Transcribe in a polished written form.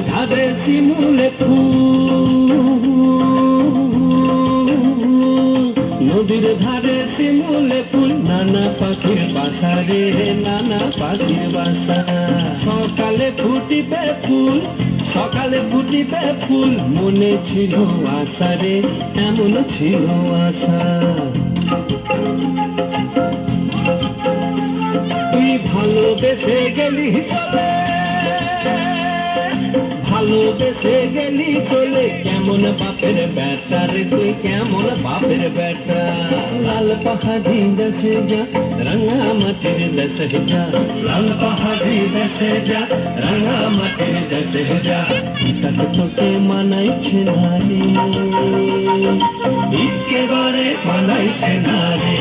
ধারে শিমুলে ফুল, নদীর ধারে শিমুলে ফুল, নানা পাখির বাসা রে নানা পাখির বাসা। সকালে ফুটিবে ফুল, সকালে ফুটিবে ফুল, মনে ছিল আশা রে এমন ছিল আশা। তুই ভালোবেসে গেলি চলে, ভালোবেসে গেলি চলে, কেমন বাপের বেটা রে তুই কেমন বাপের বেটা। লাল পাহাড়ি দেশে যা রাঙা মাটির দেশে যা, লাল পাহাড়ি দেশে যা রাঙা মাটির দেশে যা। তাকে তোকে মানাইছে না রে, একেবারে মানাইছে না রে।